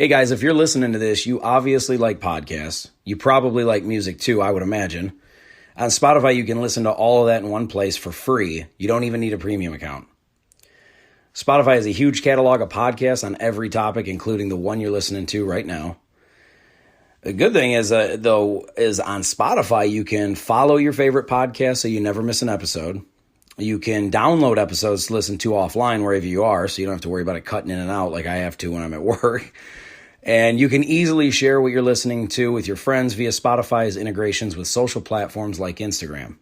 Hey guys, if you're listening to this, you obviously like podcasts. You probably like music too, I would imagine. On Spotify, you can listen to all of that in one place for free. You don't even need a premium account. Spotify has a huge catalog of podcasts on every topic, including the one you're listening to right now. The good thing is, is on Spotify, you can follow your favorite podcast so you never miss an episode. You can download episodes to listen to offline wherever you are, so you don't have to worry about it cutting in and out like I have to when I'm at work. And you can easily share what you're listening to with your friends via Spotify's integrations with social platforms like Instagram.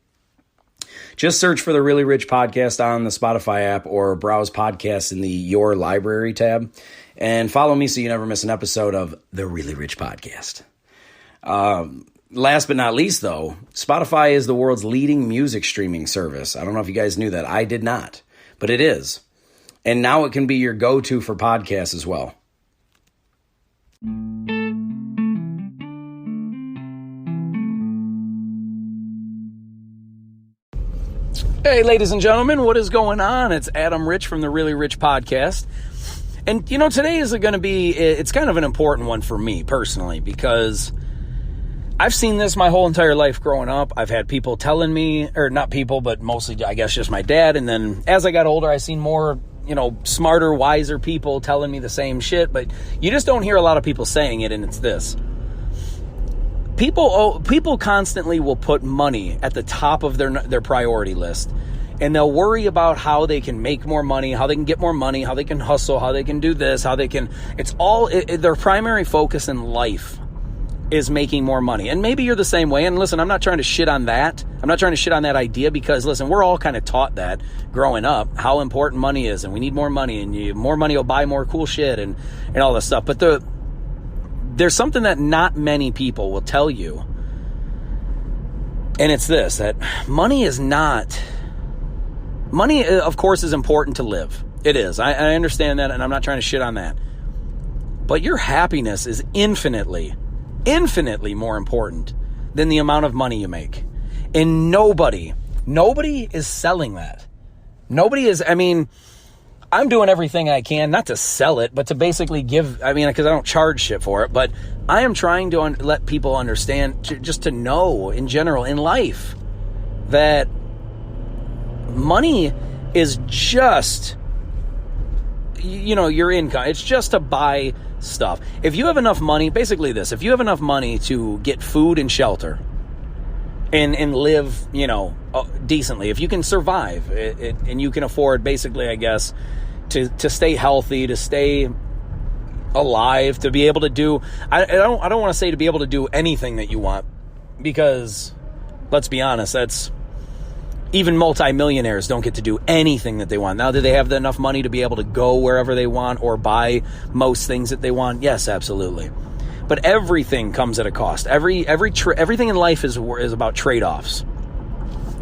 Just search for the Really Rich Podcast on the Spotify app or browse podcasts in the Your Library tab. And follow me so you never miss an episode of the Really Rich Podcast. Last but not least, though, Spotify is the world's leading music streaming service. I don't know if you guys knew that. I did not, but it is. And now it can be your go-to for podcasts as well. Hey, ladies and gentlemen, what is going on? It's Adam Rich from the Really Rich Podcast. And, today is going to be, it's kind of an important one for me personally, because I've seen this my whole entire life growing up. I've had people telling me, or not people, but mostly, I guess, just my dad. And then as I got older, I seen more, smarter, wiser people telling me the same shit. But you just don't hear a lot of people saying it, and it's this. People constantly will put money at the top of their priority list, and they'll worry about how they can make more money, how they can get more money, how they can hustle, how they can do this, their primary focus in life is making more money. And maybe you're the same way. And listen, I'm not trying to shit on that. I'm not trying to shit on that idea because, listen, we're all kind of taught that growing up, how important money is, and we need more money, and more money will buy more cool shit and all this stuff. But there's something that not many people will tell you, and it's this, that money, of course, is important to live. It is. I understand that, and I'm not trying to shit on that. But your happiness is infinitely more important than the amount of money you make. And nobody is selling that. I'm doing everything I can, not to sell it, but to basically give, because I don't charge shit for it, but I am trying to let people understand, just to know in general in life, that money is just, your income. It's just to buy stuff. If you have enough money, basically this, if you have enough money to get food and shelter and live, decently, if you can survive and you can afford, basically, I guess, to stay healthy, to stay alive, to be able to do, I don't want to say to be able to do anything that you want, because let's be honest, that's, even multimillionaires don't get to do anything that they want. Now, do they have enough money to be able to go wherever they want or buy most things that they want? Yes, absolutely. But everything comes at a cost. Everything in life is about trade-offs.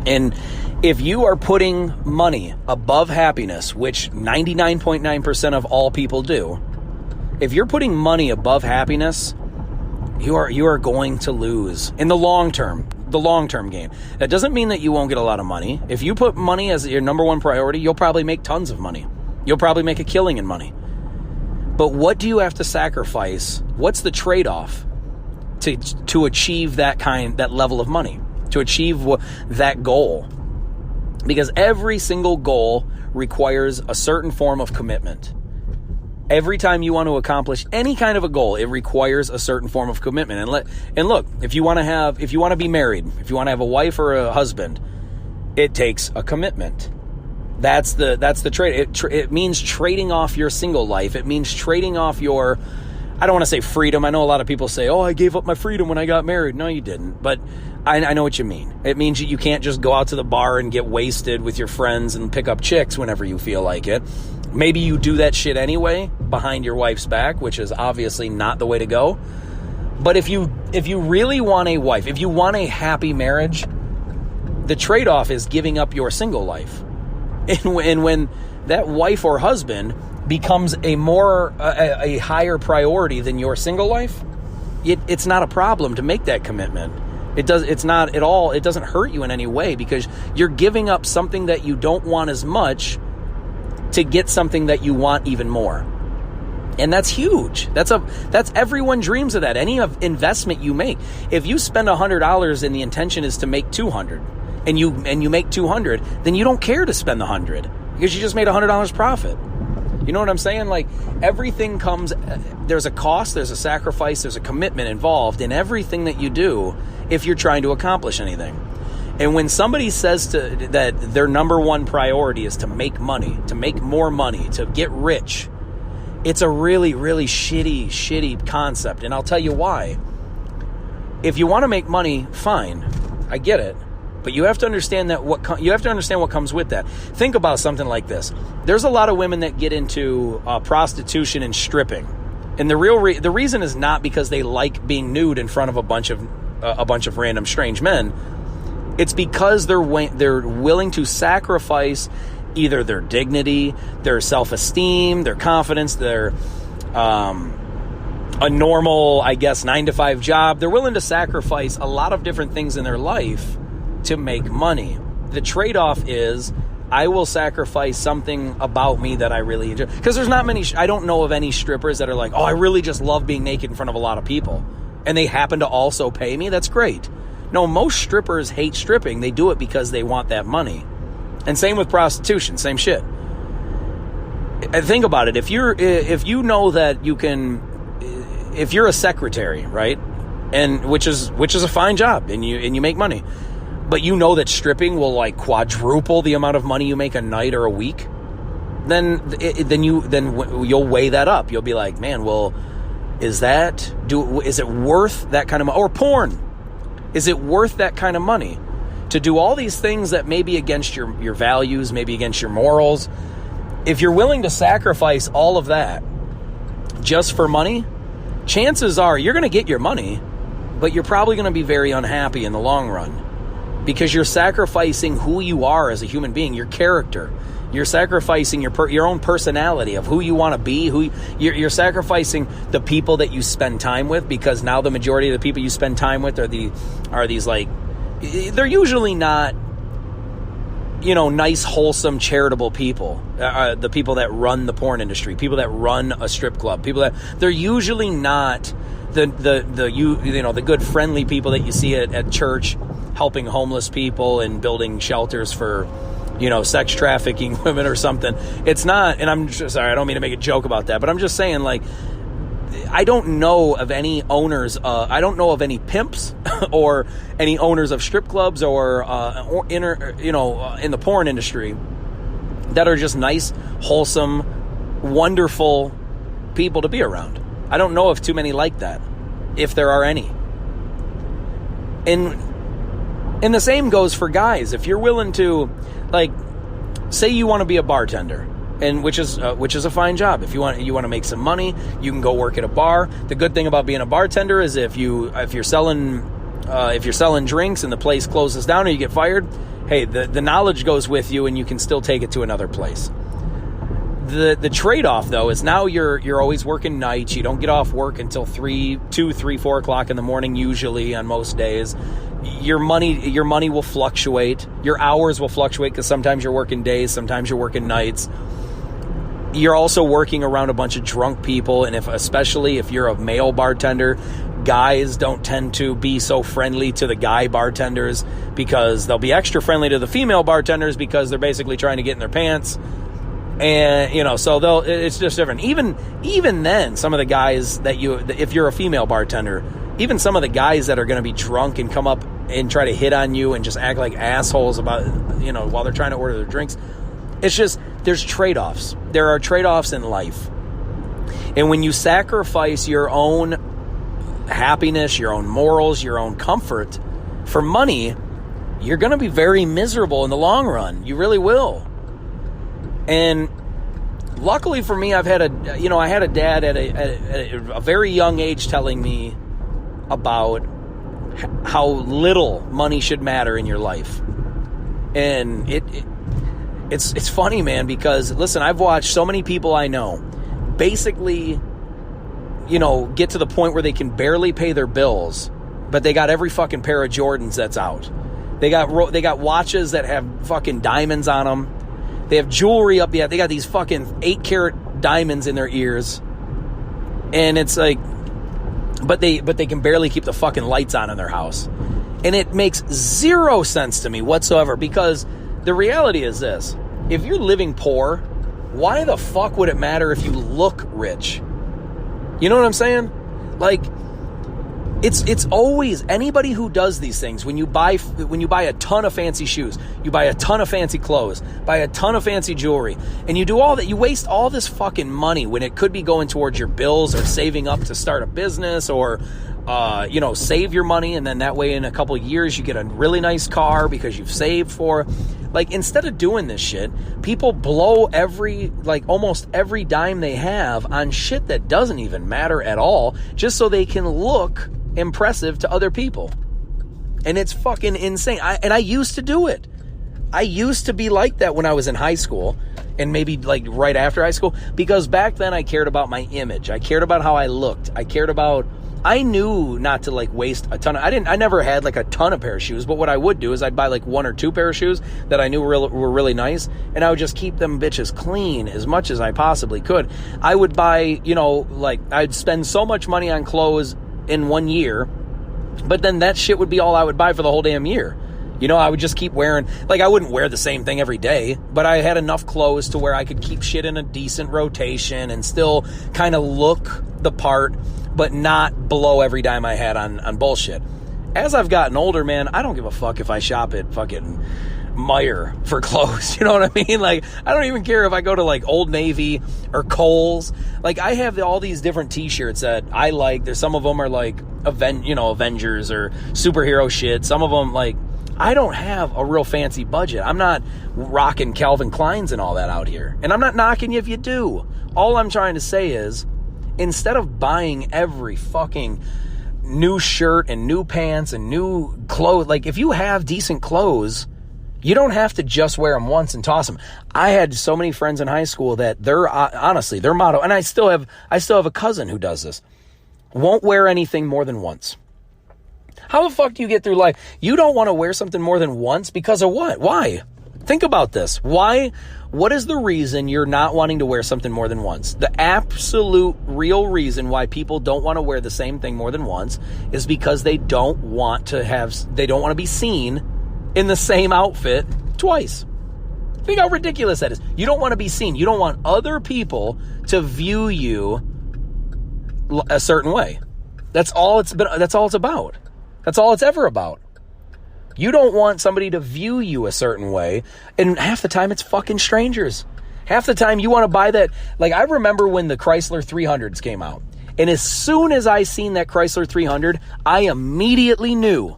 And if you are putting money above happiness, which 99.9% of all people do, if you're putting money above happiness, you are going to lose in the long term game. That doesn't mean that you won't get a lot of money. If you put money as your number one priority, you'll probably make tons of money. You'll probably make a killing in money. But what do you have to sacrifice? What's the trade-off to achieve that level of money, to achieve that goal? Because every single goal requires a certain form of commitment. Every time you want to accomplish any kind of a goal, it requires a certain form of commitment. And look, if you want to be married, if you want to have a wife or a husband, it takes a commitment. That's the trade. It means trading off your single life. It means trading off your, I don't want to say freedom. I know a lot of people say, oh, I gave up my freedom when I got married. No, you didn't. But I know what you mean. It means you can't just go out to the bar and get wasted with your friends and pick up chicks whenever you feel like it. Maybe you do that shit anyway behind your wife's back, which is obviously not the way to go. But if you really want a wife, if you want a happy marriage, the trade-off is giving up your single life. And when that wife or husband becomes a higher priority than your single life, it's not a problem to make that commitment. It doesn't hurt you in any way, because you're giving up something that you don't want as much to get something that you want even more. And that's huge. That's everyone dreams of that. Any investment you make, if you spend $100 and the intention is to make 200, and you make 200, then you don't care to spend the 100 because you just made $100 profit. You know what I'm saying? Like, everything comes, there's a cost, there's a sacrifice, there's a commitment involved in everything that you do if you're trying to accomplish anything. And when somebody says that their number one priority is to make money, to make more money, to get rich, it's a really, really shitty concept. And I'll tell you why. If you want to make money, fine. I get it. But you have to understand what comes with that. Think about something like this. There's a lot of women that get into prostitution and stripping. And the reason is not because they like being nude in front of a bunch of random strange men. It's because they're willing to sacrifice either their dignity, their self-esteem, their confidence, their a normal, 9-to-5 job. They're willing to sacrifice a lot of different things in their life to make money. The trade-off is I will sacrifice something about me that I really enjoy. Because there's not many, I don't know of any strippers that are like, oh, I really just love being naked in front of a lot of people, and they happen to also pay me. That's great. No, most strippers hate stripping. They do it because they want that money. And same with prostitution, same shit. Think about it. If you know that you can, if you're a secretary, right, and which is a fine job, and you make money, but you know that stripping will like quadruple the amount of money you make a night or a week, then you'll weigh that up. You'll be like, man, well, is it worth that kind of money? Or porn, is it worth that kind of money? To do all these things that may be against your values, maybe against your morals. If you're willing to sacrifice all of that just for money, chances are you're going to get your money, but you're probably going to be very unhappy in the long run because you're sacrificing who you are as a human being, your character. You're sacrificing your own personality of who you want to be. You're sacrificing the people that you spend time with, because now the majority of the people you spend time with are these like, they're usually not, nice, wholesome, charitable people. The people that run the porn industry, people that run a strip club, they're usually not the good, friendly people that you see at church, helping homeless people and building shelters for, sex trafficking women or something. It's not, and I'm just sorry, I don't mean to make a joke about that, but I'm just saying, like, I don't know of any owners, I don't know of any pimps or any owners of strip clubs or in the porn industry that are just nice, wholesome, wonderful people to be around. I don't know of too many like that, if there are any. And the same goes for guys. If you're willing to, like, say you want to be a bartender, and which is a fine job. If you want to make some money, you can go work at a bar. The good thing about being a bartender is if you're selling drinks and the place closes down or you get fired, hey, the knowledge goes with you and you can still take it to another place. The trade-off, though, is now you're always working nights. You don't get off work until 3, 4 o'clock in the morning, usually on most days. Your money will fluctuate. Your hours will fluctuate because sometimes you're working days, sometimes you're working nights. You're also working around a bunch of drunk people, and especially if you're a male bartender, guys don't tend to be so friendly to the guy bartenders, because they'll be extra friendly to the female bartenders because they're basically trying to get in their pants. And, so it's just different. Even then, some of the guys if you're a female bartender, even some of the guys that are going to be drunk and come up and try to hit on you and just act like assholes about, while they're trying to order their drinks. It's just, there's trade-offs. There are trade-offs in life. And when you sacrifice your own happiness, your own morals, your own comfort for money, you're going to be very miserable in the long run. You really will. And luckily for me, I had a dad at a very young age telling me about how little money should matter in your life. And it's funny, man, because listen, I've watched so many people I know basically, get to the point where they can barely pay their bills, but they got every fucking pair of Jordans that's out. They got watches that have fucking diamonds on them. They have jewelry up. Yeah, they got these fucking 8-carat diamonds in their ears. And it's like, but they can barely keep the fucking lights on in their house. And it makes zero sense to me whatsoever, because the reality is this: if you're living poor, why the fuck would it matter if you look rich? You know what I'm saying? Like, it's always anybody who does these things. When you buy a ton of fancy shoes, you buy a ton of fancy clothes, buy a ton of fancy jewelry, and you do all that, you waste all this fucking money when it could be going towards your bills or saving up to start a business, or save your money, and then that way in a couple of years you get a really nice car because you've saved for. Like, instead of doing this shit, people blow almost every dime they have on shit that doesn't even matter at all, just so they can look impressive to other people. And it's fucking insane. I used to do it. I used to be like that when I was in high school, and maybe like right after high school, because back then I cared about my image. I cared about how I looked. I knew not to like waste a ton of, I never had like a ton of pair of shoes, but what I would do is I'd buy like 1 or 2 pair of shoes that I knew were really nice, and I would just keep them bitches clean as much as I possibly could. I would buy, I'd spend so much money on clothes in 1 year, but then that shit would be all I would buy for the whole damn year. I would just keep wearing, like, I wouldn't wear the same thing every day, but I had enough clothes to where I could keep shit in a decent rotation and still kind of look the part, but not blow every dime I had on bullshit. As I've gotten older, man, I don't give a fuck if I shop at fucking Meijer for clothes. You know what I mean? Like, I don't even care if I go to like Old Navy or Kohl's. Like, I have all these different t-shirts that I like. There's some of them are like Avengers or superhero shit. Some of them, like, I don't have a real fancy budget. I'm not rocking Calvin Kleins and all that out here. And I'm not knocking you if you do. All I'm trying to say is, instead of buying every fucking new shirt and new pants and new clothes, like, if you have decent clothes, you don't have to just wear them once and toss them. I had so many friends in high school that honestly, their motto, and I still have a cousin who does this, won't wear anything more than once. How the fuck do you get through life? You don't want to wear something more than once because of what? Why? Think about this. Why? What is the reason you're not wanting to wear something more than once? The absolute real reason why people don't want to wear the same thing more than once is because they don't want to be seen in the same outfit twice. Think how ridiculous that is. You don't want to be seen. You don't want other people to view you a certain way. That's all it's about. That's all it's ever about. You don't want somebody to view you a certain way, and half the time it's fucking strangers. Half the time you want to buy that. Like, I remember when the Chrysler 300s came out, and as soon as I seen that Chrysler 300, I immediately knew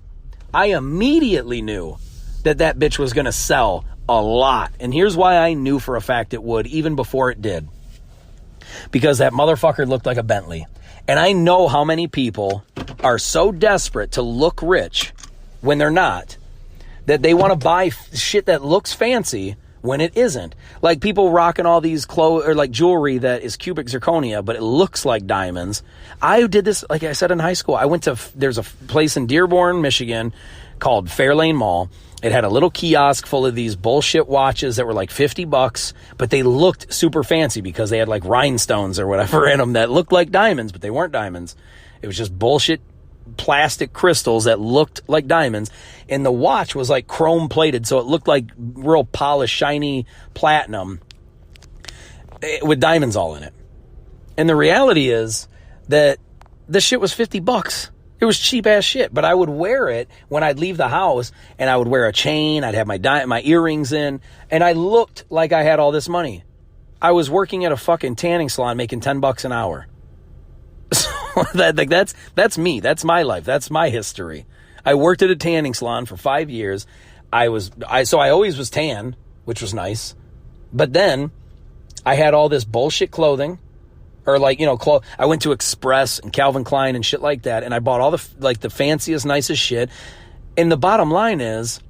that bitch was going to sell a lot. And here's why I knew for a fact it would, even before it did. Because that motherfucker looked like a Bentley. And I know how many people are so desperate to look rich when they're not, that they want to buy shit that looks fancy when it isn't. Like, people rocking all these clothes or like jewelry that is cubic zirconia, but it looks like diamonds. I did this, like I said, in high school. There's a place in Dearborn, Michigan called Fairlane Mall. It had a little kiosk full of these bullshit watches that were like $50, but they looked super fancy because they had like rhinestones or whatever in them that looked like diamonds, but they weren't diamonds. It was just bullshit plastic crystals that looked like diamonds. And the watch was like chrome plated, so it looked like real polished, shiny platinum with diamonds all in it. And the reality is that this shit was $50. It was cheap ass shit, but I would wear it when I'd leave the house, and I would wear a chain. I'd have my earrings in, and I looked like I had all this money. I was working at a fucking tanning salon making $10 an hour. So that's me. That's my life. That's my history. I worked at a tanning salon for 5 years. So I always was tan, which was nice. But then I had all this bullshit clothing. Or like, I went to Express and Calvin Klein and shit like that, and I bought all the fanciest, nicest shit. And the bottom line is,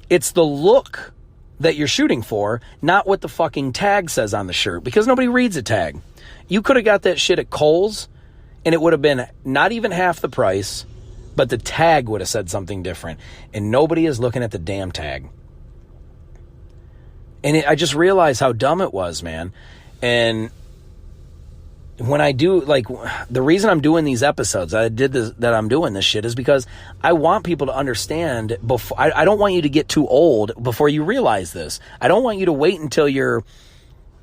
it's the look that you're shooting for, not what the fucking tag says on the shirt, because nobody reads a tag. You could have got that shit at Kohl's, and it would have been not even half the price, but the tag would have said something different. And nobody is looking at the damn tag. And I just realized how dumb it was, man. And when I do, like, the reason I'm doing these episodes, that I'm doing this shit is because I want people to understand before, I don't want you to get too old before you realize this. I don't want you to wait until you're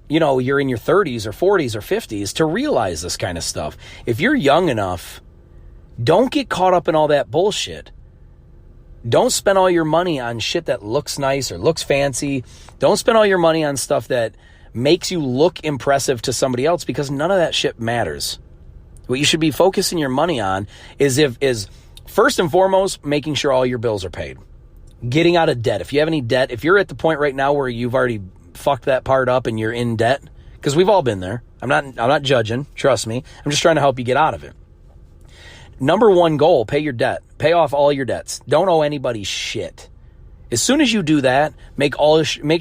in your 30s or 40s or 50s to realize this kind of stuff. If you're young enough, don't get caught up in all that bullshit. Don't spend all your money on shit that looks nice or looks fancy. Don't spend all your money on stuff that makes you look impressive to somebody else, because none of that shit matters. What you should be focusing your money on is first and foremost, making sure all your bills are paid. Getting out of debt. If you have any debt, if you're at the point right now where you've already fucked that part up and you're in debt, because we've all been there. I'm not judging, trust me. I'm just trying to help you get out of it. Number one goal, pay your debt. Pay off all your debts. Don't owe anybody shit. As soon as you do that, make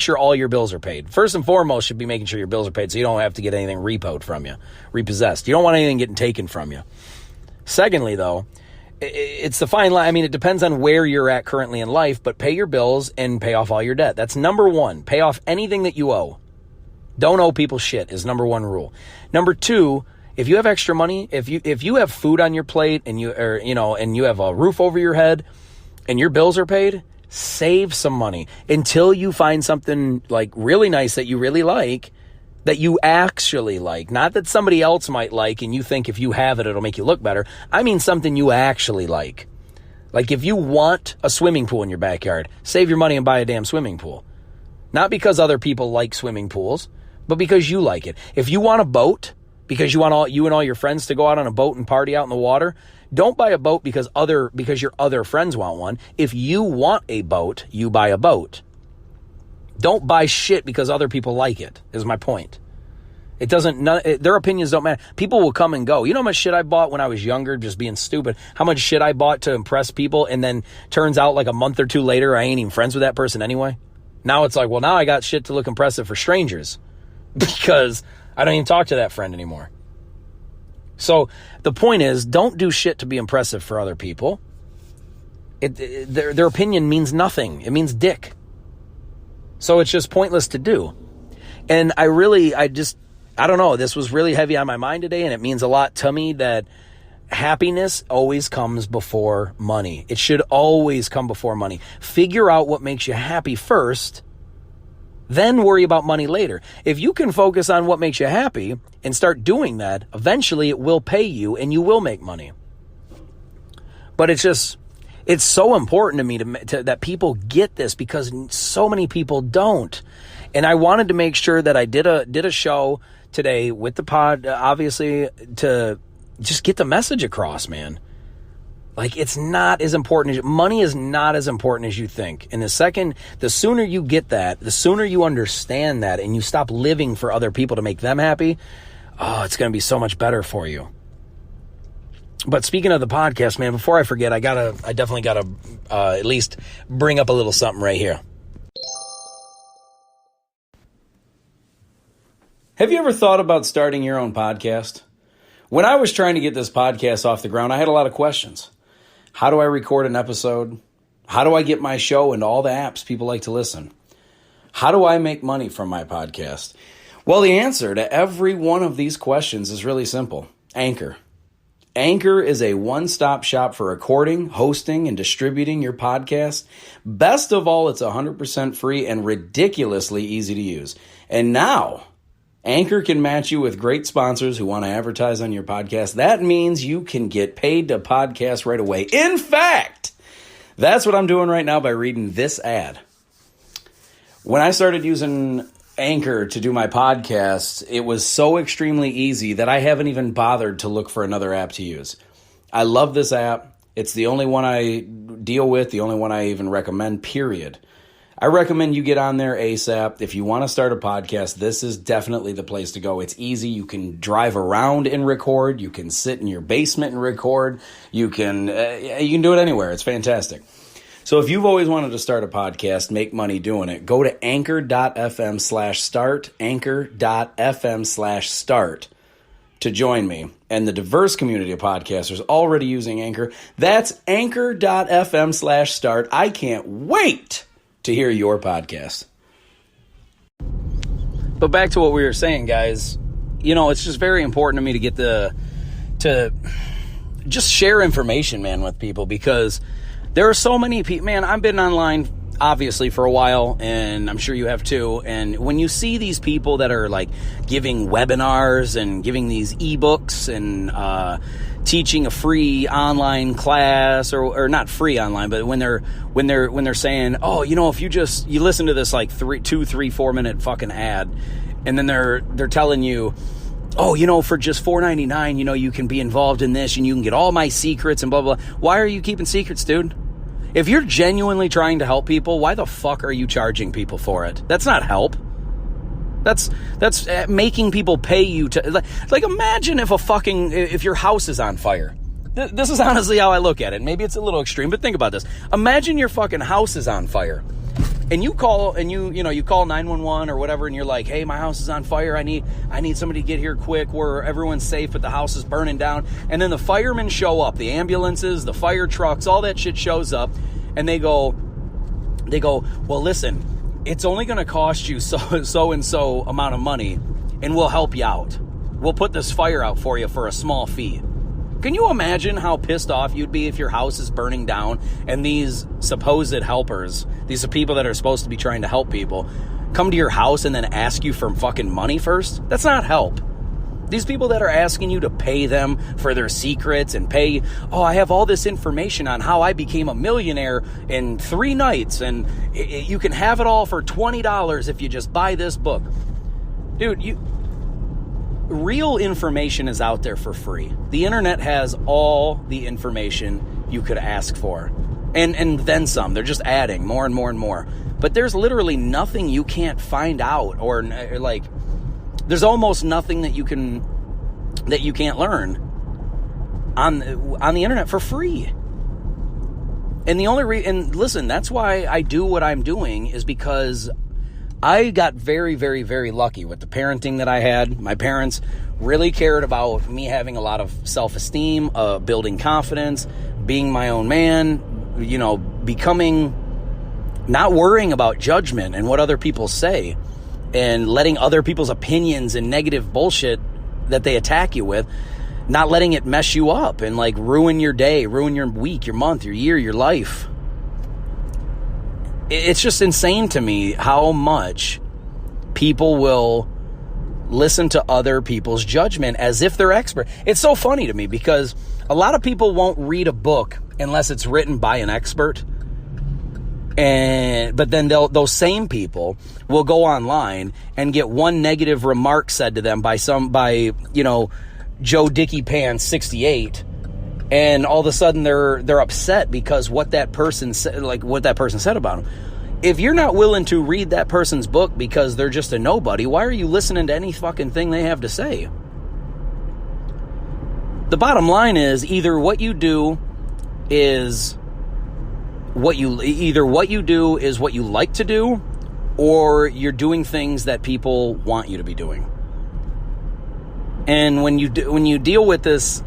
sure all your bills are paid. First and foremost should be making sure your bills are paid so you don't have to get anything repoed from you, repossessed. You don't want anything getting taken from you. Secondly, though, it's the fine line. I mean, it depends on where you're at currently in life, but pay your bills and pay off all your debt. That's number one. Pay off anything that you owe. Don't owe people shit is number one rule. Number two, if you have extra money, if you have food on your plate and you have a roof over your head and your bills are paid, save some money until you find something like really nice that you really like, that you actually like. Not that somebody else might like and you think if you have it, it'll make you look better. I mean something you actually like. Like if you want a swimming pool in your backyard, save your money and buy a damn swimming pool. Not because other people like swimming pools, but because you like it. If you want a boat, because you and all your friends to go out on a boat and party out in the water, don't buy a boat because your other friends want one. If you want a boat, you buy a boat. Don't buy shit because other people like it, is my point. Their opinions don't matter. People will come and go. You know how much shit I bought when I was younger, just being stupid? How much shit I bought to impress people, and then turns out like a month or two later, I ain't even friends with that person anyway? Now it's like, well, now I got shit to look impressive for strangers because I don't even talk to that friend anymore. So the point is, don't do shit to be impressive for other people. Their opinion means nothing. It means dick. So it's just pointless to do. And I don't know, this was really heavy on my mind today, and it means a lot to me that happiness always comes before money. It should always come before money. Figure out what makes you happy first, then worry about money later. If you can focus on what makes you happy and start doing that, eventually it will pay you and you will make money. But it's so important to me that people get this, because so many people don't. And I wanted to make sure that I did a show today with the pod, obviously, to just get the message across, man. Like, it's not as important money is not as important as you think. And the sooner you get that, the sooner you understand that, and you stop living for other people to make them happy, it's going to be so much better for you. But speaking of the podcast, man, before I forget, I definitely gotta at least bring up a little something right here. Have you ever thought about starting your own podcast? When I was trying to get this podcast off the ground, I had a lot of questions. How do I record an episode? How do I get my show into all the apps people like to listen? How do I make money from my podcast? Well, the answer to every one of these questions is really simple. Anchor. Anchor is a one-stop shop for recording, hosting, and distributing your podcast. Best of all, it's 100% free and ridiculously easy to use. And now, Anchor can match you with great sponsors who want to advertise on your podcast. That means you can get paid to podcast right away. In fact, that's what I'm doing right now by reading this ad. When I started using Anchor to do my podcast, it was so extremely easy that I haven't even bothered to look for another app to use. I love this app. It's the only one I deal with, the only one I even recommend, period. I recommend you get on there ASAP. If you want to start a podcast, this is definitely the place to go. It's easy. You can drive around and record. You can sit in your basement and record. You can do it anywhere. It's fantastic. So if you've always wanted to start a podcast, make money doing it, go to anchor.fm/start, anchor.fm/start to join me and the diverse community of podcasters already using Anchor. That's anchor.fm/start. I can't wait to hear your podcast. But back to what we were saying, guys, it's just very important to me to get to just share information, man, with people, because there are so many people, man. I've been online obviously for a while, and I'm sure you have too. And when you see these people that are like giving webinars and giving these ebooks and teaching a free online class, or not free online, but when they're saying, oh, if you listen to this like 2, 3, 4 minute fucking ad, and then they're telling you, oh, for just $4.99, you can be involved in this and you can get all my secrets and blah, blah, blah. Why are you keeping secrets, dude? If you're genuinely trying to help people, why the fuck are you charging people for it? That's not help. That's making people pay you to, like, imagine if your house is on fire. This is honestly how I look at it. Maybe it's a little extreme, but think about this. Imagine your fucking house is on fire. And you call and you call 911 or whatever, and you're like, hey, my house is on fire. I need somebody to get here quick where everyone's safe, but the house is burning down. And then the firemen show up, the ambulances, the fire trucks, all that shit shows up, and they go, well, listen, it's only going to cost you so and so amount of money, and we'll help you out. We'll put this fire out for you for a small fee. Can you imagine how pissed off you'd be if your house is burning down and these supposed helpers, these people that are supposed to be trying to help people, come to your house and then ask you for fucking money first? That's not help. These people that are asking you to pay them for their secrets and pay, oh, I have all this information on how I became a millionaire in 3 nights, and you can have it all for $20 if you just buy this book. Dude, real information is out there for free. The internet has all the information you could ask for. And then some. They're just adding more and more and more. But there's literally nothing you can't find out, or like, there's almost nothing that you can't learn on the internet for free. And the only and listen, that's why I do what I'm doing, is because I got very, very, very lucky with the parenting that I had. My parents really cared about me having a lot of self-esteem, building confidence, being my own man, becoming, not worrying about judgment and what other people say, and letting other people's opinions and negative bullshit that they attack you with, not letting it mess you up and like ruin your day, ruin your week, your month, your year, your life. It's just insane to me how much people will listen to other people's judgment as if they're expert. It's so funny to me because a lot of people won't read a book unless it's written by an expert. But then those same people will go online and get one negative remark said to them by Joe Dicky Pants 68, and all of a sudden they're upset because what that person said about them. If you're not willing to read that person's book because they're just a nobody, why are you listening to any fucking thing they have to say? The bottom line is either what you do is what you like to do, or you're doing things that people want you to be doing. And when you deal with this,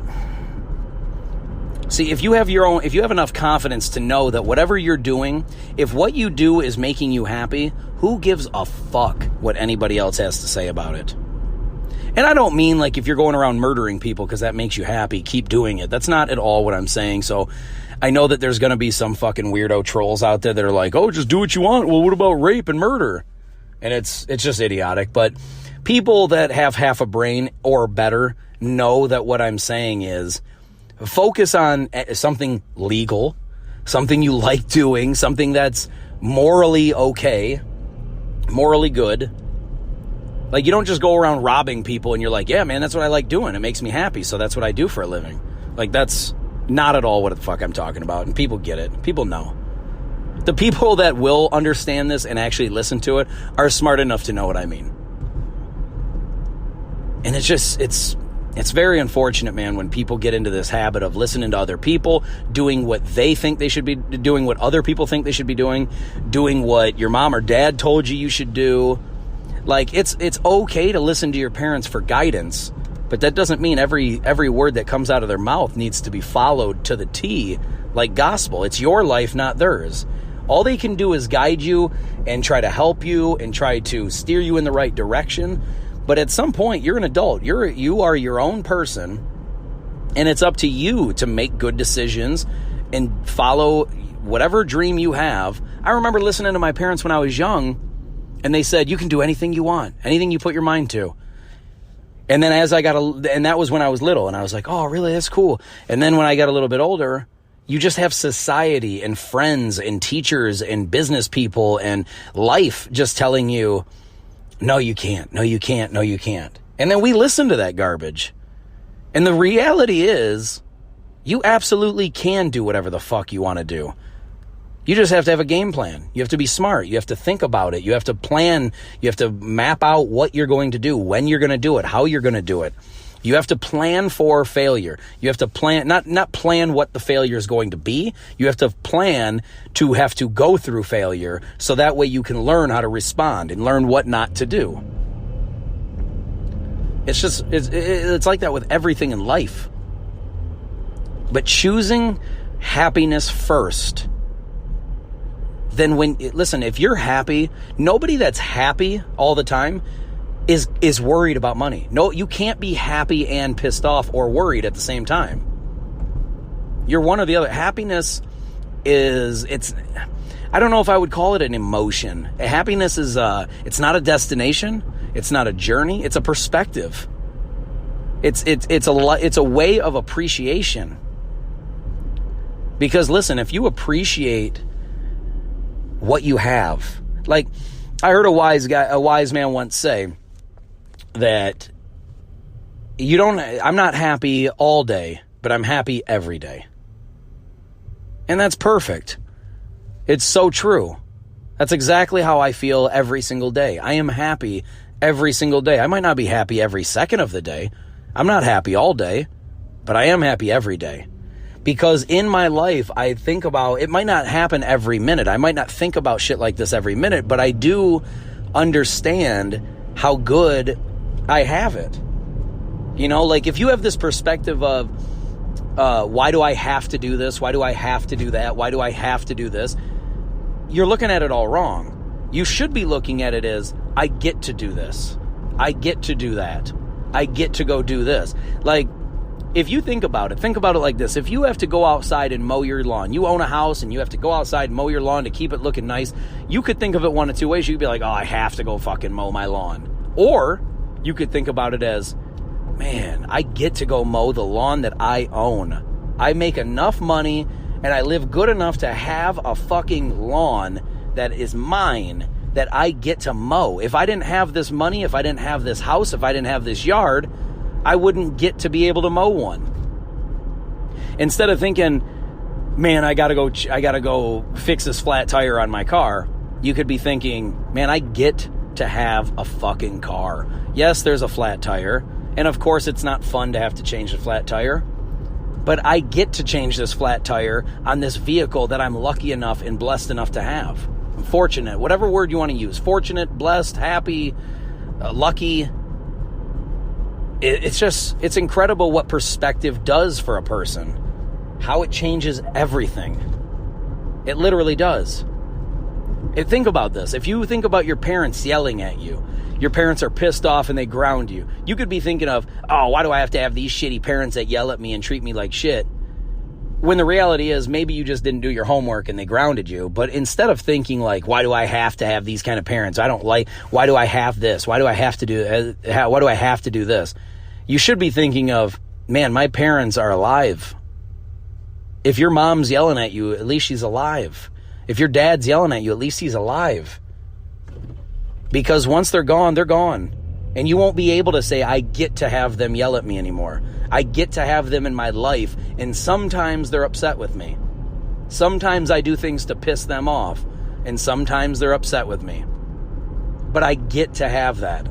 see, if you have enough confidence to know that whatever you're doing, if what you do is making you happy, who gives a fuck what anybody else has to say about it? And I don't mean like if you're going around murdering people because that makes you happy, keep doing it. That's not at all what I'm saying. So I know that there's going to be some fucking weirdo trolls out there that are like, oh, just do what you want. Well, what about rape and murder? And it's just idiotic. But people that have half a brain or better know that what I'm saying is focus on something legal, something you like doing, something that's morally okay, morally good. Like, you don't just go around robbing people and you're like, yeah, man, that's what I like doing. It makes me happy, so that's what I do for a living. Like, that's not at all what the fuck I'm talking about, and people get it. People know. The people that will understand this and actually listen to it are smart enough to know what I mean. And it's just, it's very unfortunate, man, when people get into this habit of listening to other people, doing what they think they should be doing, what other people think they should be doing what your mom or dad told you should do. Like, it's okay to listen to your parents for guidance, but that doesn't mean every word that comes out of their mouth needs to be followed to the T like gospel. It's your life, not theirs. All they can do is guide you and try to help you and try to steer you in the right direction. But at some point, you're an adult. You are your own person, and it's up to you to make good decisions and follow whatever dream you have. I remember listening to my parents when I was young, and they said, you can do anything you want, anything you put your mind to. And then and that was when I was little, and I was like, oh, really? That's cool. And then when I got a little bit older, you just have society and friends and teachers and business people and life just telling you, no, you can't. No, you can't. No, you can't. And then we listen to that garbage. And the reality is, you absolutely can do whatever the fuck you want to do. You just have to have a game plan. You have to be smart. You have to think about it. You have to plan. You have to map out what you're going to do, when you're going to do it, how you're going to do it. You have to plan for failure. You have to plan, not plan what the failure is going to be. You have to plan to have to go through failure so that way you can learn how to respond and learn what not to do. It's like that with everything in life. But choosing happiness first, then listen, if you're happy, nobody that's happy all the time is worried about money. No, you can't be happy and pissed off or worried at the same time. You're one or the other. Happiness I don't know if I would call it an emotion. Happiness is, it's not a destination. It's not a journey. It's a perspective. It's a way of appreciation. Because listen, if you appreciate what you have, like I heard a wise man once say that I'm not happy all day, but I'm happy every day. And that's perfect. It's so true. That's exactly how I feel every single day. I am happy every single day. I might not be happy every second of the day. I'm not happy all day, but I am happy every day. Because in my life, I think about, it might not happen every minute. I might not think about shit like this every minute, but I do understand how good I have it. You know, like if you have this perspective of, why do I have to do this? Why do I have to do that? Why do I have to do this? You're looking at it all wrong. You should be looking at it as, I get to do this. I get to do that. I get to go do this. Like, if you think about it like this. If you have to go outside and mow your lawn, you own a house and you have to go outside and mow your lawn to keep it looking nice, you could think of it one of two ways. You could be like, oh, I have to go fucking mow my lawn. Or you could think about it as, man, I get to go mow the lawn that I own. I make enough money and I live good enough to have a fucking lawn that is mine, that I get to mow. If I didn't have this money, if I didn't have this house, if I didn't have this yard, I wouldn't get to be able to mow one. Instead of thinking, man, I gotta go fix this flat tire on my car, you could be thinking, man, I get to have a fucking car. Yes, there's a flat tire, and of course it's not fun to have to change the flat tire, but I get to change this flat tire on this vehicle that I'm lucky enough and blessed enough to have. Fortunate, whatever word you want to use. Fortunate, blessed, happy, lucky. It's incredible what perspective does for a person. How it changes everything. It literally does. Think about this. If you think about your parents yelling at you, your parents are pissed off and they ground you. You could be thinking of, oh, why do I have to have these shitty parents that yell at me and treat me like shit? When the reality is, maybe you just didn't do your homework and they grounded you. But instead of thinking like, why do I have to have these kind of parents? Why do I have this? Why do I have to do this? You should be thinking of, man, my parents are alive. If your mom's yelling at you, at least she's alive. If your dad's yelling at you, at least he's alive. Because once they're gone, they're gone. And you won't be able to say, I get to have them yell at me anymore. I get to have them in my life. And sometimes they're upset with me. Sometimes I do things to piss them off. And sometimes they're upset with me. But I get to have that.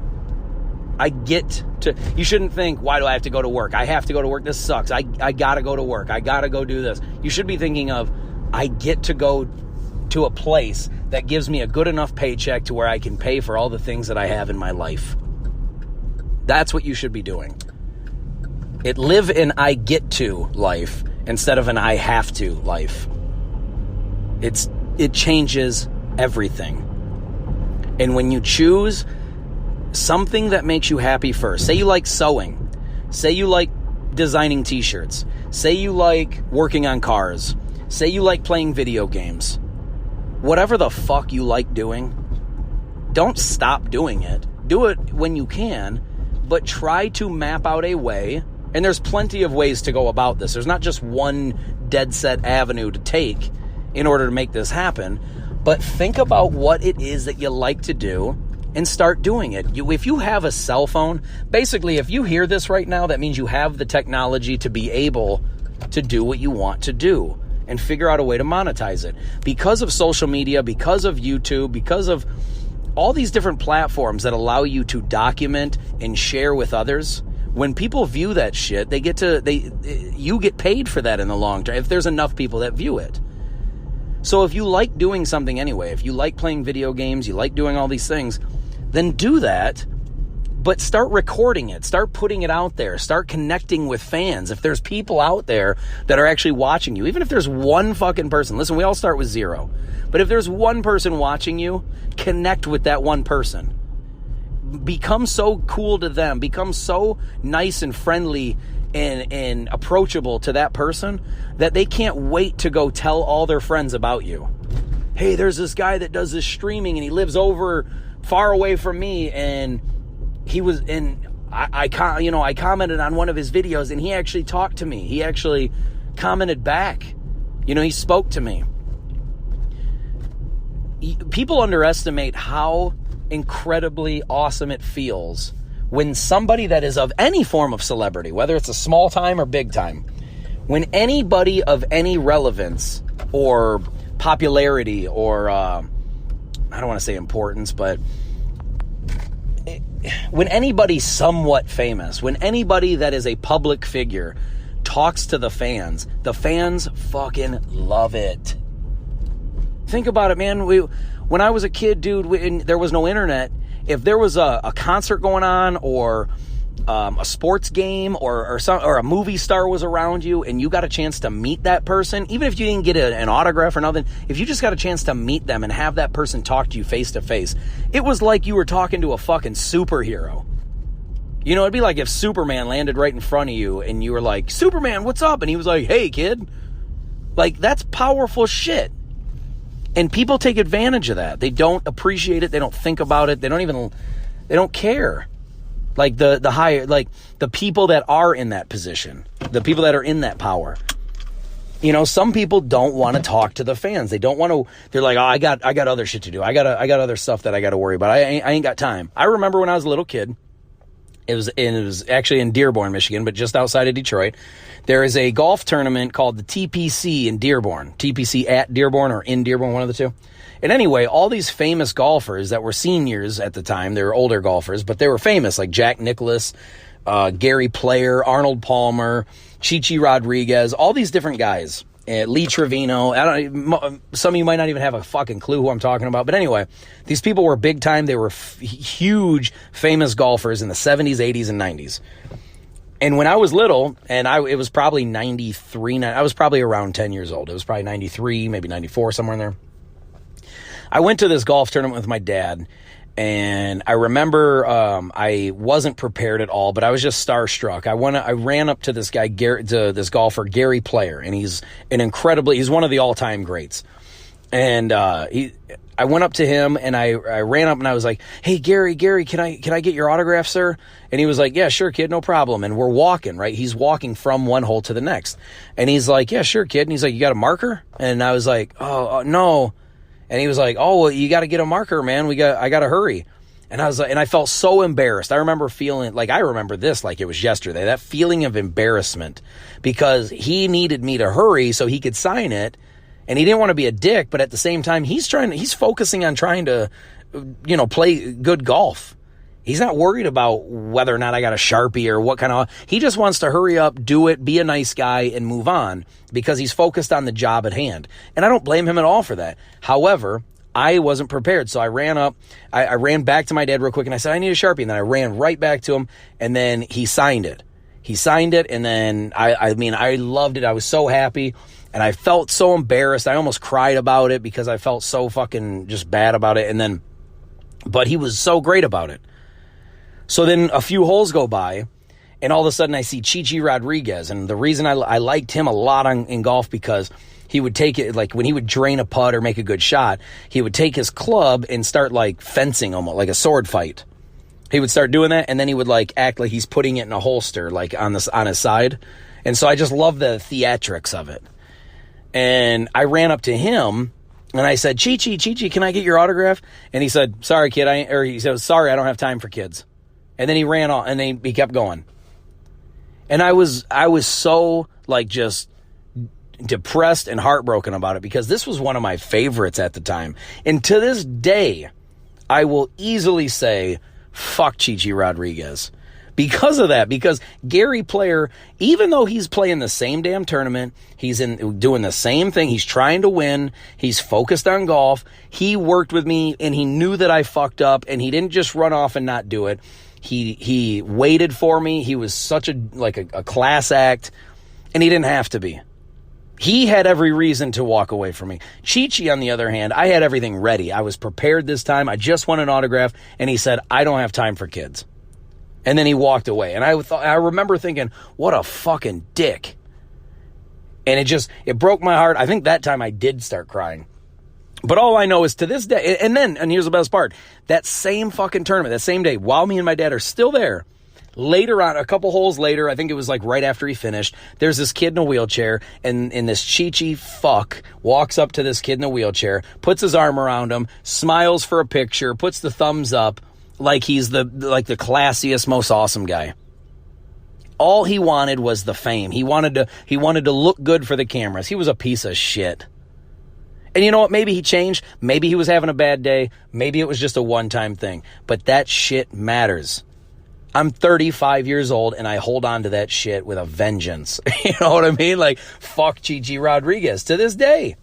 You shouldn't think, why do I have to go to work? I have to go to work. This sucks. I gotta go to work. I gotta go do this. You should be thinking of, I get to go to a place that gives me a good enough paycheck to where I can pay for all the things that I have in my life. That's what you should be doing. Live an I get to life instead of an I have to life. It changes everything. And when you choose something that makes you happy first. Say you like sewing. Say you like designing t-shirts. Say you like working on cars. Say you like playing video games. Whatever the fuck you like doing, don't stop doing it. Do it when you can, but try to map out a way. And there's plenty of ways to go about this. There's not just one dead set avenue to take in order to make this happen. But think about what it is that you like to do and start doing it. If you have a cell phone, basically, if you hear this right now, that means you have the technology to be able to do what you want to do and figure out a way to monetize it. Because of social media, because of YouTube, because of all these different platforms that allow you to document and share with others, when people view that shit, you get paid for that in the long term if there's enough people that view it. So if you like doing something anyway, if you like playing video games, you like doing all these things, then do that, but start recording it, start putting it out there, start connecting with fans. If there's people out there that are actually watching you, even if there's one fucking person, listen, we all start with 0, but if there's one person watching you, connect with that one person. Become so cool to them, become so nice and friendly and approachable to that person that they can't wait to go tell all their friends about you. Hey, there's this guy that does this streaming and he lives over far away from me, and I commented on one of his videos and he actually talked to me. He actually commented back. He spoke to me. People underestimate how incredibly awesome it feels when somebody that is of any form of celebrity, whether it's a small time or big time, when anybody of any relevance or popularity or I don't want to say importance, but when anybody somewhat famous, when anybody that is a public figure talks to the fans fucking love it. Think about it, man. When I was a kid, dude, there was no internet. If there was a concert going on or a sports game or a movie star was around you and you got a chance to meet that person, even if you didn't get an autograph or nothing, if you just got a chance to meet them and have that person talk to you face to face, it was like you were talking to a fucking superhero. It'd be like if Superman landed right in front of you and you were like, Superman, what's up? And he was like, hey, kid. Like, that's powerful shit. And people take advantage of that. They don't appreciate it. They don't think about it. They don't care. Like the people that are in that position, the people that are in that power. Some people don't want to talk to the fans. They don't want to, they're like, oh, I got other shit to do. I got other stuff that I got to worry about. I ain't got time. I remember when I was a little kid, it was actually in Dearborn, Michigan, but just outside of Detroit. There is a golf tournament called the TPC in Dearborn. TPC at Dearborn or in Dearborn, one of the two. And anyway, all these famous golfers that were seniors at the time, they were older golfers, but they were famous, like Jack Nicklaus, Gary Player, Arnold Palmer, Chichi Rodriguez, all these different guys. Lee Trevino. Some of you might not even have a fucking clue who I'm talking about. But anyway, these people were big time. They were huge, famous golfers in the 70s, 80s, and 90s. And when I was little, and it was probably 93, I was probably around 10 years old. It was probably 93, maybe 94, somewhere in there. I went to this golf tournament with my dad, and I remember I wasn't prepared at all, but I was just starstruck. I ran up to this guy, this golfer, Gary Player, and he's one of the all-time greats. And I went up to him and I ran up and I was like, hey, Gary, can I get your autograph, sir? And he was like, yeah, sure, kid, no problem. And we're walking, right? He's walking from one hole to the next. And he's like, yeah, sure, kid. And he's like, you got a marker? And I was like, oh no. And he was like, oh, well, you got to get a marker, man. I got to hurry. And I was like, and I felt so embarrassed. I remember this like it was yesterday, that feeling of embarrassment, because he needed me to hurry so he could sign it. And he didn't want to be a dick, but at the same time, he's focusing on trying to, play good golf. He's not worried about whether or not I got a Sharpie or what kind of, he just wants to hurry up, do it, be a nice guy, and move on, because he's focused on the job at hand. And I don't blame him at all for that. However, I wasn't prepared. So I ran up, I ran back to my dad real quick and I said, I need a Sharpie. And then I ran right back to him, and then he signed it. And then I loved it. I was so happy. And I felt so embarrassed. I almost cried about it because I felt so fucking just bad about it. But he was so great about it. So then a few holes go by, and all of a sudden I see Chichi Rodriguez. And the reason I liked him a lot in golf, because he would take it, like when he would drain a putt or make a good shot, he would take his club and start like fencing, almost like a sword fight. He would start doing that, and then he would like act like he's putting it in a holster, like on his side. And so I just love the theatrics of it. And I ran up to him and I said, Chichi, can I get your autograph? And he said, sorry, kid. He said, sorry, I don't have time for kids. And then he ran on, and then he kept going. And I was so like just depressed and heartbroken about it, because this was one of my favorites at the time. And to this day, I will easily say, fuck Chichi Rodriguez. Because of that, because Gary Player, even though he's playing the same damn tournament, he's doing the same thing, he's trying to win, he's focused on golf, he worked with me and he knew that I fucked up, and he didn't just run off and not do it. He waited for me. He was such a class act, and he didn't have to be. He had every reason to walk away from me. Chichi, on the other hand, I had everything ready. I was prepared this time. I just won an autograph, and he said, I don't have time for kids. And then he walked away. And I remember thinking, what a fucking dick. And it broke my heart. I think that time I did start crying. But all I know is to this day, and here's the best part, that same fucking tournament, that same day, while me and my dad are still there, later on, a couple holes later, I think it was like right after he finished, there's this kid in a wheelchair, and this Chichi fuck walks up to this kid in a wheelchair, puts his arm around him, smiles for a picture, puts the thumbs up, like he's the classiest, most awesome guy. All he wanted was the fame. He wanted to look good for the cameras. He was a piece of shit. And you know what? Maybe he changed. Maybe he was having a bad day. Maybe it was just a one-time thing. But that shit matters. I'm 35 years old, and I hold on to that shit with a vengeance. You know what I mean? Like, fuck Chichi Rodriguez to this day.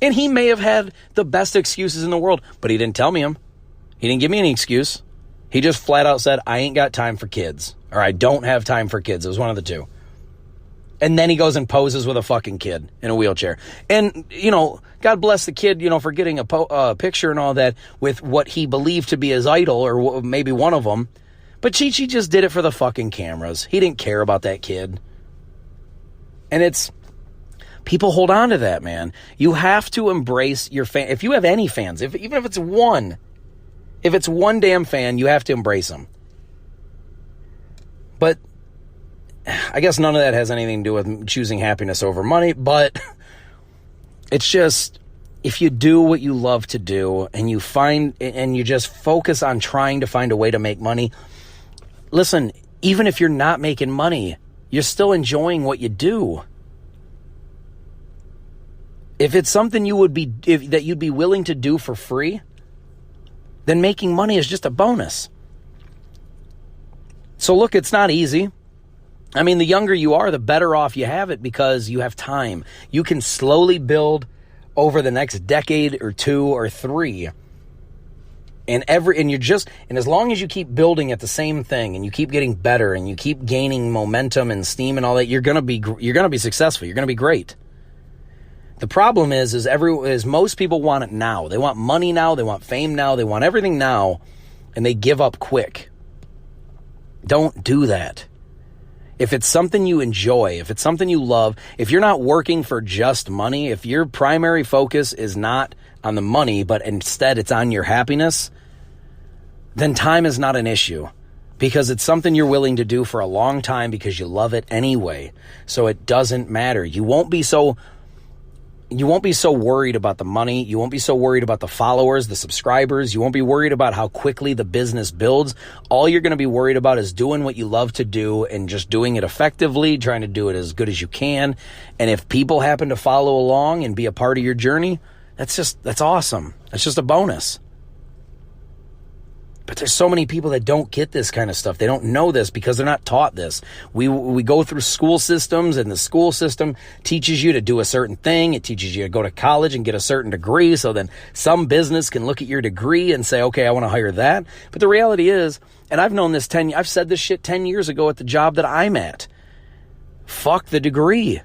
And he may have had the best excuses in the world, but he didn't tell me them. He didn't give me any excuse. He just flat out said, I ain't got time for kids. Or I don't have time for kids. It was one of the two. And then he goes and poses with a fucking kid in a wheelchair. And, God bless the kid, for getting a picture and all that with what he believed to be his idol, or maybe one of them. But Chichi just did it for the fucking cameras. He didn't care about that kid. And people hold on to that, man. You have to embrace your fan. If you have any fans, even if it's one damn fan, you have to embrace them. But I guess none of that has anything to do with choosing happiness over money, but it's just, if you do what you love to do and you just focus on trying to find a way to make money, listen, even if you're not making money, you're still enjoying what you do. If it's something that you'd be willing to do for free, then making money is just a bonus. So look, it's not easy. I mean, the younger you are, the better off you have it, because you have time. You can slowly build over the next decade or 2 or 3. And as long as you keep building at the same thing, and you keep getting better, and you keep gaining momentum and steam and all that, you're going to be successful. You're going to be great. The problem is most people want it now. They want money now, they want fame now, they want everything now, and they give up quick. Don't do that. If it's something you enjoy, if it's something you love, if you're not working for just money, if your primary focus is not on the money, but instead it's on your happiness, then time is not an issue, because it's something you're willing to do for a long time because you love it anyway. So it doesn't matter. You won't be so worried about the money. You won't be so worried about the followers, the subscribers. You won't be worried about how quickly the business builds. All you're going to be worried about is doing what you love to do and just doing it effectively, trying to do it as good as you can. And if people happen to follow along and be a part of your journey, that's awesome. That's just a bonus. But there's so many people that don't get this kind of stuff. They don't know this because they're not taught this. We go through school systems, and the school system teaches you to do a certain thing. It teaches you to go to college and get a certain degree, so then some business can look at your degree and say, okay, I want to hire that. But the reality is, and I've said this shit 10 years ago at the job that I'm at. Fuck the degree.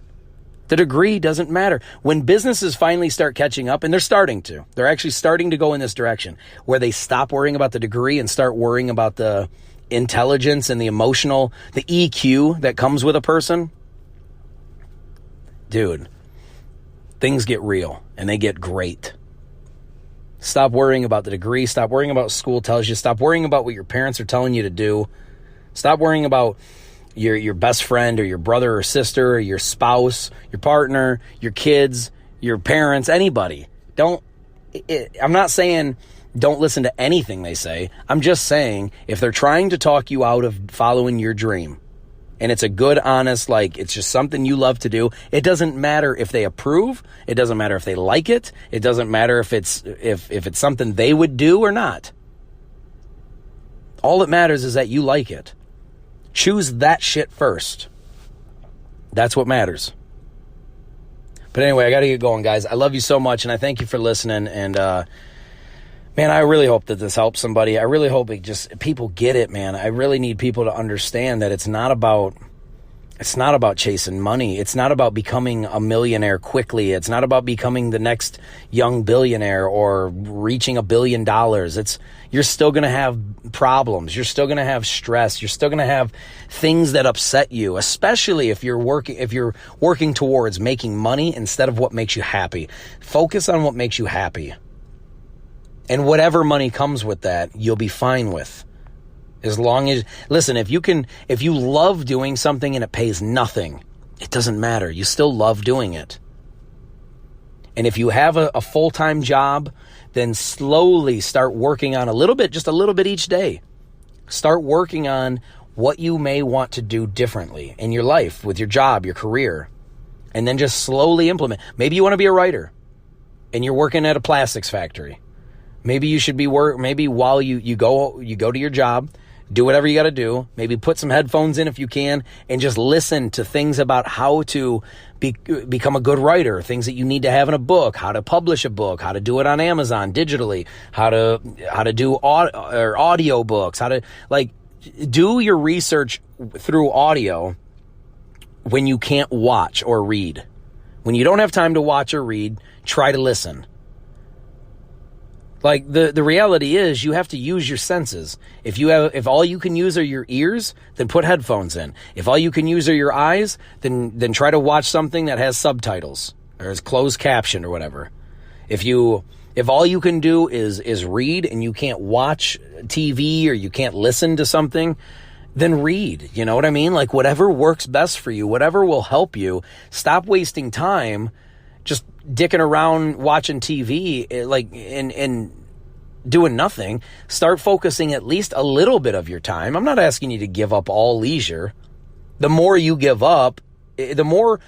The degree doesn't matter. When businesses finally start catching up, and they're actually starting to go in this direction, where they stop worrying about the degree and start worrying about the intelligence and the emotional, the EQ that comes with a person, dude, things get real and they get great. Stop worrying about the degree. Stop worrying about what school tells you. Stop worrying about what your parents are telling you to do. Stop worrying about your best friend or your brother or sister or your spouse, your partner, your kids, your parents, anybody. I'm not saying don't listen to anything they say. I'm just saying if they're trying to talk you out of following your dream, and it's a good, honest, like, it's just something you love to do, it doesn't matter if they approve. It doesn't matter if they like it. It doesn't matter if it's something they would do or not. All that matters is that you like it. Choose that shit first. That's what matters. But anyway, I got to get going, guys. I love you so much, and I thank you for listening. And, man, I really hope that this helps somebody. I really hope people get it, man. I really need people to understand that it's not about chasing money. It's not about becoming a millionaire quickly. It's not about becoming the next young billionaire or reaching $1 billion. You're still going to have problems. You're still going to have stress. You're still going to have things that upset you, especially if you're working towards making money instead of what makes you happy. Focus on what makes you happy. And whatever money comes with that, you'll be fine with. As long as, listen, if you love doing something and it pays nothing, it doesn't matter. You still love doing it. And if you have a full-time job, then slowly start working on just a little bit each day. Start working on what you may want to do differently in your life, with your job, your career. And then just slowly implement. Maybe you want to be a writer and you're working at a plastics factory. Maybe you should be maybe while you go to your job, do whatever you got to do. Maybe put some headphones in if you can, and just listen to things about how to become a good writer, things that you need to have in a book, how to publish a book, how to do it on Amazon digitally, how to do audio books, how to do your research through audio when you can't watch or read. When you don't have time to watch or read, try to listen. Like, the reality is you have to use your senses. If all you can use are your ears, then put headphones in. If all you can use are your eyes, then try to watch something that has subtitles or is closed captioned or whatever. If all you can do is read and you can't watch TV or you can't listen to something, then read. You know what I mean? Like, whatever works best for you, whatever will help you. Stop wasting time just dicking around watching TV, and doing nothing. Start focusing at least a little bit of your time. I'm not asking you to give up all leisure. The more you give up, the more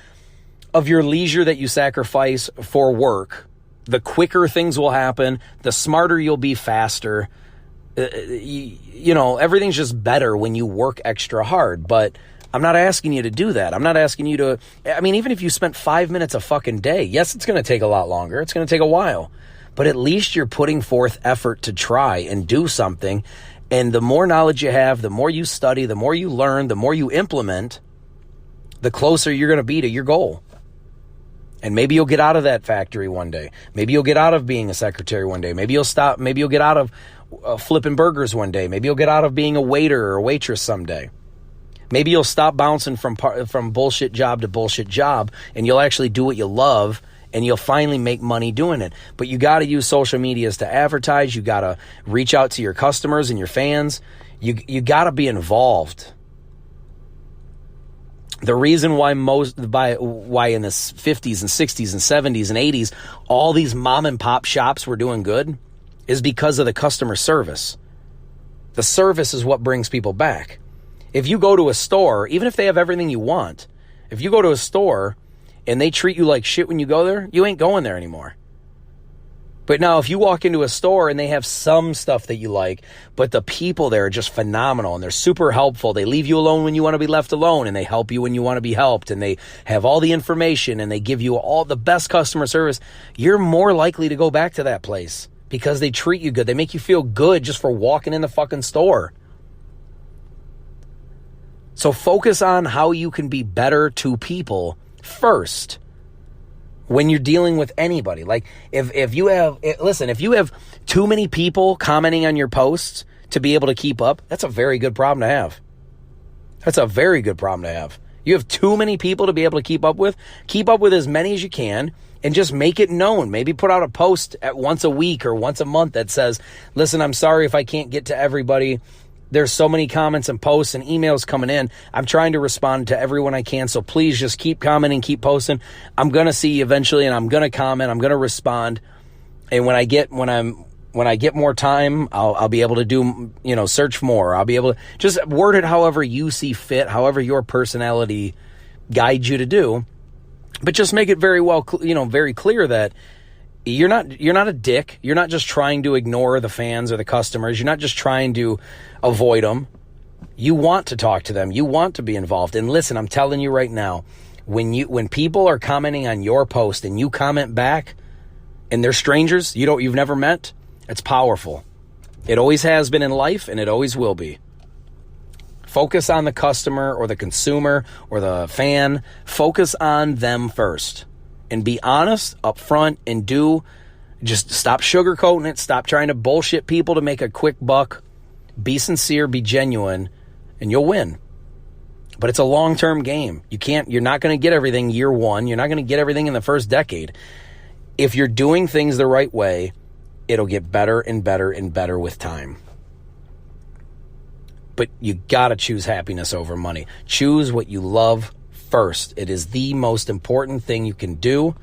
of your leisure that you sacrifice for work, the quicker things will happen, the smarter you'll be faster. Everything's just better when you work extra hard. But I'm not asking you to do that. I'm not asking you to, even if you spent 5 minutes a fucking day, yes, it's going to take a lot longer. It's going to take a while. But at least you're putting forth effort to try and do something. And the more knowledge you have, the more you study, the more you learn, the more you implement, the closer you're going to be to your goal. And maybe you'll get out of that factory one day. Maybe you'll get out of being a secretary one day. Maybe you'll get out of flipping burgers one day. Maybe you'll get out of being a waiter or a waitress someday. Maybe you'll stop bouncing from bullshit job to bullshit job, and you'll actually do what you love, and you'll finally make money doing it. But you got to use social medias to advertise. You got to reach out to your customers and your fans. You got to be involved. The reason why in the 50s and 60s and 70s and 80s, all these mom and pop shops were doing good is because of the customer service. The service is what brings people back. If you go to a store, even if they have everything you want, if you go to a store and they treat you like shit when you go there, you ain't going there anymore. But now if you walk into a store and they have some stuff that you like, but the people there are just phenomenal and they're super helpful. They leave you alone when you want to be left alone, and they help you when you want to be helped, and they have all the information and they give you all the best customer service, you're more likely to go back to that place because they treat you good. They make you feel good just for walking in the fucking store. So focus on how you can be better to people first when you're dealing with anybody. Like if you have too many people commenting on your posts, to be able to keep up, that's a very good problem to have. That's a very good problem to have. You have too many people to be able to keep up with. Keep up with as many as you can and just make it known. Maybe put out a post at once a week or once a month that says, listen, I'm sorry if I can't get to everybody. There's so many comments and posts and emails coming in. I'm trying to respond to everyone I can. So please just keep commenting, keep posting. I'm going to see you eventually, and I'm going to comment. I'm going to respond. And when I get more time, I'll be able to do, search more. I'll be able to just word it however you see fit, however your personality guides you to do. But just make it very very clear that you're not a dick. You're not just trying to ignore the fans or the customers. You're not just trying to avoid them. You want to talk to them. You want to be involved. And listen, I'm telling you right now, when people are commenting on your post and you comment back and they're strangers you've never met, it's powerful. It always has been in life, and it always will be. Focus on the customer or the consumer or the fan. Focus on them first. And be honest up front and just stop sugarcoating it. Stop trying to bullshit people to make a quick buck. Be sincere, be genuine, and you'll win. But it's a long-term game. You're not going to get everything year one. You're not going to get everything in the first decade. If you're doing things the right way, it'll get better and better and better with time. But you got to choose happiness over money. Choose what you love first. It is the most important thing you can do.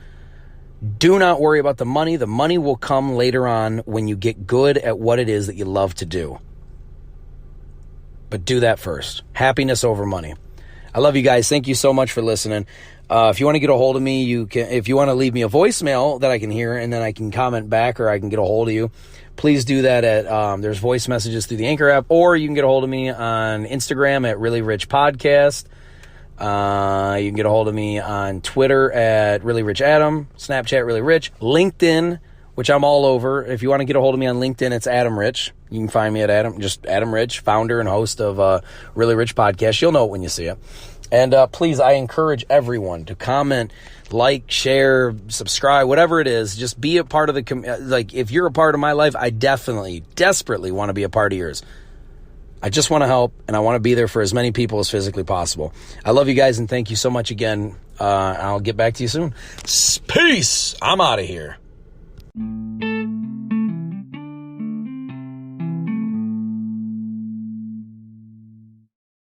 Do not worry about the money. The money will come later on when you get good at what it is that you love to do. But do that first. Happiness over money. I love you guys. Thank you so much for listening. If you want to get a hold of me, you can. If you want to leave me a voicemail that I can hear and then I can comment back or I can get a hold of you, please do that at, there's voice messages through the Anchor app, or you can get a hold of me on Instagram at Really Rich Podcast. You can get a hold of me on Twitter at Really Rich Adam, Snapchat Really Rich, LinkedIn, which I'm all over. If you want to get a hold of me on LinkedIn, it's Adam Rich. You can find me at Adam Rich, founder and host of Really Rich Podcast. You'll know it when you see it. And please, I encourage everyone to comment, like, share, subscribe, whatever it is. Just be a part of the if you're a part of my life, I desperately want to be a part of yours. I just want to help, and I want to be there for as many people as physically possible. I love you guys, and thank you so much again. I'll get back to you soon. Peace. I'm out of here.